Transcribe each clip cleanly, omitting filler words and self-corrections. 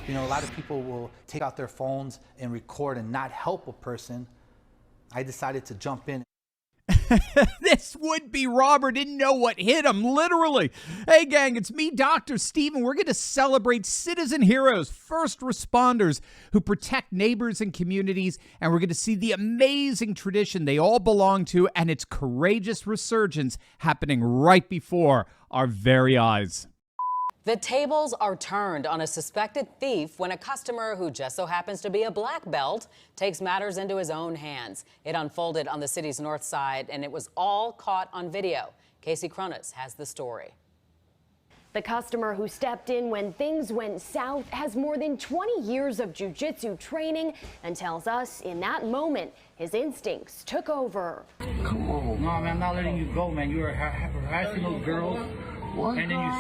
You know, a lot of people will take out their phones and record and not help a person. I decided to jump in. This would-be robber didn't know what hit him, literally. Hey, gang, it's me, Dr. Steven. We're going to celebrate citizen heroes, first responders who protect neighbors and communities, and we're going to see the amazing tradition they all belong to and its courageous resurgence happening right before our very eyes. The tables are turned on a suspected thief when a customer who just so happens to be a black belt takes matters into his own hands. It unfolded on the city's north side, and it was all caught on video. Casey Cronus has the story. The customer who stepped in when things went south has more than 20 years of jiu-jitsu training and tells us in that moment his instincts took over. Come on. No, man, I'm not letting you go, man. You were harassing those girls. What? And then you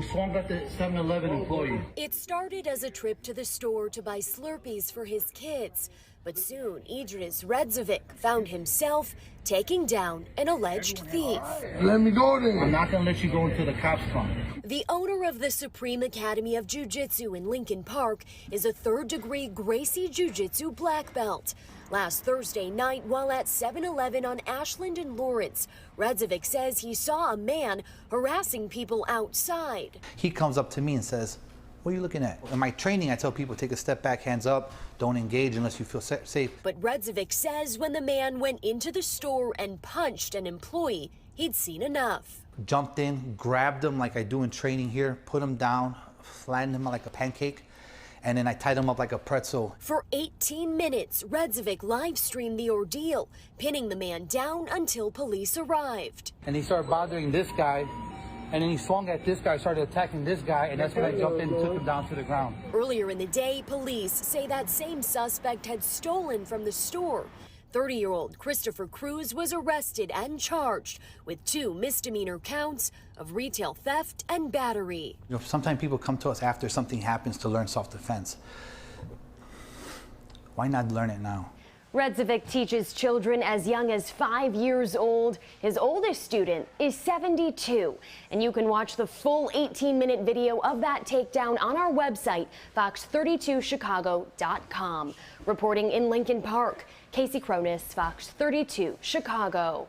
swung at the 7-Eleven employee. It started as a trip to the store to buy Slurpees for his kids. But soon, Idris Redzovic found himself taking down an alleged thief. Let me go then. I'm not going to let you go until the cops come. The owner of the Supreme Academy of Jiu-Jitsu in Lincoln Park is a third-degree Gracie Jiu-Jitsu black belt. Last Thursday night, while at 7-Eleven on Ashland and Lawrence, Redzovic says he saw a man harassing people outside. He comes up to me and says, "What are you looking at?" In my training, I tell people, take a step back, hands up, don't engage unless you feel safe. But Redzovic says when the man went into the store and punched an employee, he'd seen enough. Jumped in, grabbed him like I do in training here, put him down, flattened him like a pancake, and then I tied him up like a pretzel. For 18 minutes, Redzovic live-streamed the ordeal, pinning the man down until police arrived. And he started bothering this guy, and then he swung at this guy, started attacking this guy, and that's when I jumped in and took him down to the ground. Earlier in the day, police say that same suspect had stolen from the store. 30-year-old Christopher Cruz was arrested and charged with 2 misdemeanor counts of retail theft and battery. You know, sometimes people come to us after something happens to learn self-defense. Why not learn it now? Redzovic teaches children as young as 5 years old. His oldest student is 72. And you can watch the full 18-minute video of that takedown on our website, fox32chicago.com. Reporting in Lincoln Park, Casey Cronus, Fox 32 Chicago.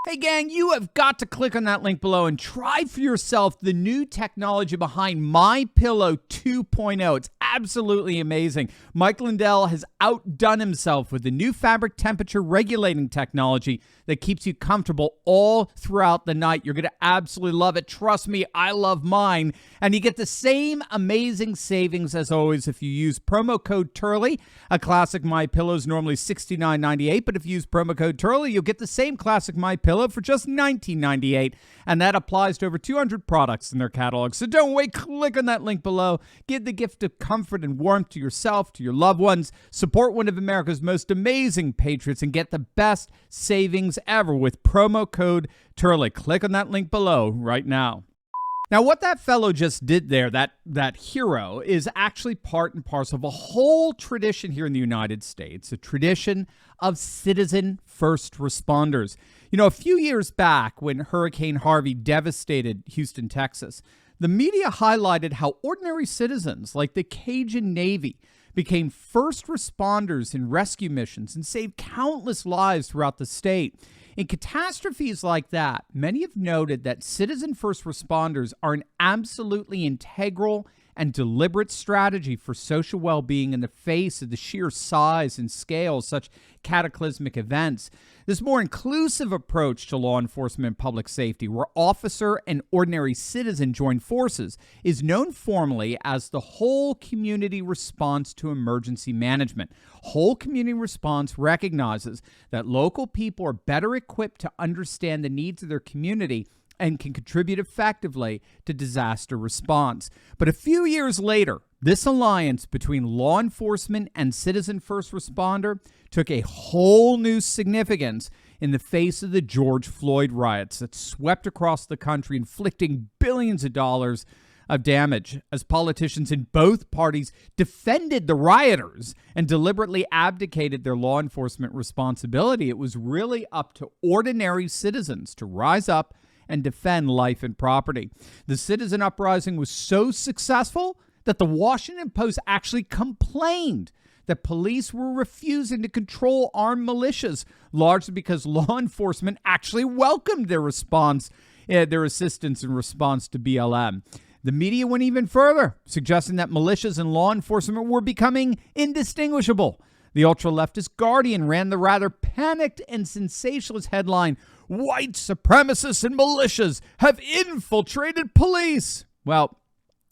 Hey gang, you have got to click on that link below and try for yourself the new technology behind MyPillow 2.0. It's absolutely amazing. Mike Lindell has outdone himself with the new fabric temperature regulating technology that keeps you comfortable all throughout the night. You're going to absolutely love it. Trust me, I love mine. And you get the same amazing savings as always if you use promo code Turley. A classic MyPillow is normally $69.98, but if you use promo code Turley, you'll get the same classic MyPillow for just $19.98, and that applies to over 200 products in their catalog. So don't wait, click on that link below. Give the gift of comfort and warmth to yourself, to your loved ones. Support one of America's most amazing patriots and get the best savings ever with promo code Turley. Click on that link below right now. Now, what that fellow just did there, that hero, is actually part and parcel of a whole tradition here in the United States, a tradition of citizen first responders. You know, a few years back when Hurricane Harvey devastated Houston, Texas, the media highlighted how ordinary citizens like the Cajun Navy became first responders in rescue missions and saved countless lives throughout the state. In catastrophes like that, many have noted that citizen first responders are an absolutely integral and deliberate strategy for social well-being in the face of the sheer size and scale of such cataclysmic events. This more inclusive approach to law enforcement and public safety, where officer and ordinary citizen join forces, is known formally as the whole community response to emergency management. Whole community response recognizes that local people are better equipped to understand the needs of their community and can contribute effectively to disaster response. But a few years later, this alliance between law enforcement and citizen first responder took a whole new significance in the face of the George Floyd riots that swept across the country, inflicting billions of dollars of damage as politicians in both parties defended the rioters and deliberately abdicated their law enforcement responsibility. It was really up to ordinary citizens to rise up and defend life and property. The citizen uprising was so successful that the Washington Post actually complained that police were refusing to control armed militias, largely because law enforcement actually welcomed their assistance in response to BLM. The media went even further, suggesting that militias and law enforcement were becoming indistinguishable. The ultra-leftist Guardian ran the rather panicked and sensationalist headline, "White supremacists and militias have infiltrated police." Well,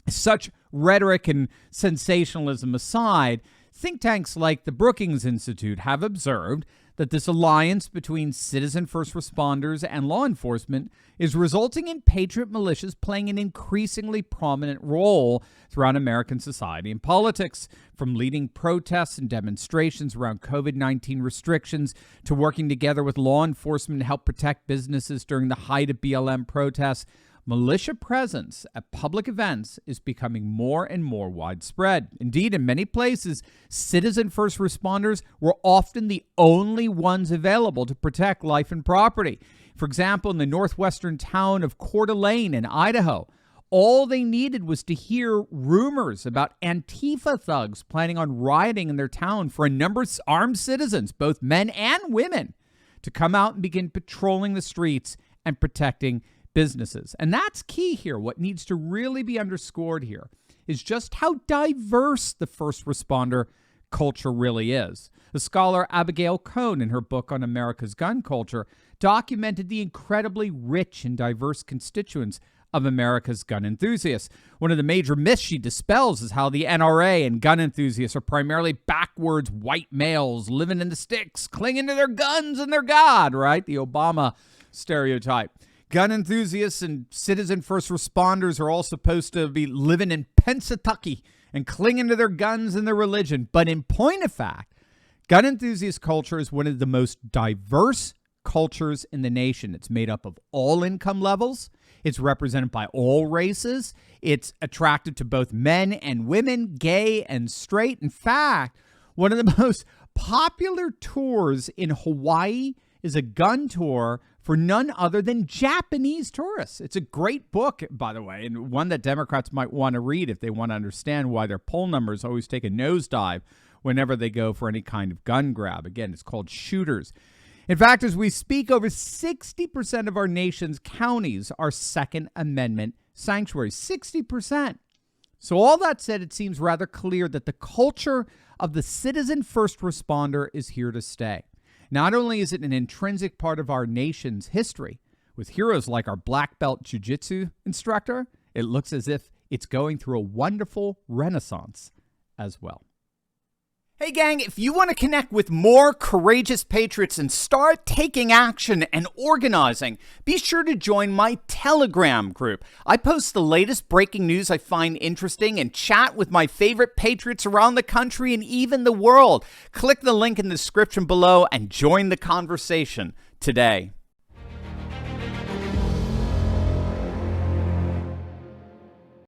such rhetoric and sensationalism aside, think tanks like the Brookings Institute have observed that this alliance between citizen first responders and law enforcement is resulting in patriot militias playing an increasingly prominent role throughout American society and politics, from leading protests and demonstrations around COVID-19 restrictions to working together with law enforcement to help protect businesses during the height of BLM protests. Militia presence at public events is becoming more and more widespread. Indeed, in many places, citizen first responders were often the only ones available to protect life and property. For example, in the northwestern town of Coeur d'Alene in Idaho, all they needed was to hear rumors about Antifa thugs planning on rioting in their town for a number of armed citizens, both men and women, to come out and begin patrolling the streets and protecting businesses. And that's key here. What needs to really be underscored here is just how diverse the first responder culture really is. The scholar Abigail Cohn, in her book on America's gun culture, documented the incredibly rich and diverse constituents of America's gun enthusiasts. One of the major myths she dispels is how the NRA and gun enthusiasts are primarily backwards white males living in the sticks, clinging to their guns and their God, right? The Obama stereotype. Gun enthusiasts and citizen first responders are all supposed to be living in Pennsatucky and clinging to their guns and their religion. But in point of fact, gun enthusiast culture is one of the most diverse cultures in the nation. It's made up of all income levels. It's represented by all races. It's attractive to both men and women, gay and straight. In fact, one of the most popular tours in Hawaii is a gun tour for none other than Japanese tourists. It's a great book, by the way, and one that Democrats might want to read if they want to understand why their poll numbers always take a nosedive whenever they go for any kind of gun grab. Again, it's called Shooters. In fact, as we speak, over 60% of our nation's counties are Second Amendment sanctuaries. 60%. So all that said, it seems rather clear that the culture of the citizen first responder is here to stay. Not only is it an intrinsic part of our nation's history, with heroes like our black belt jiu-jitsu instructor, it looks as if it's going through a wonderful renaissance as well. Hey gang, if you want to connect with more courageous patriots and start taking action and organizing, be sure to join my Telegram group. I post the latest breaking news I find interesting and chat with my favorite patriots around the country and even the world. Click the link in the description below and join the conversation today.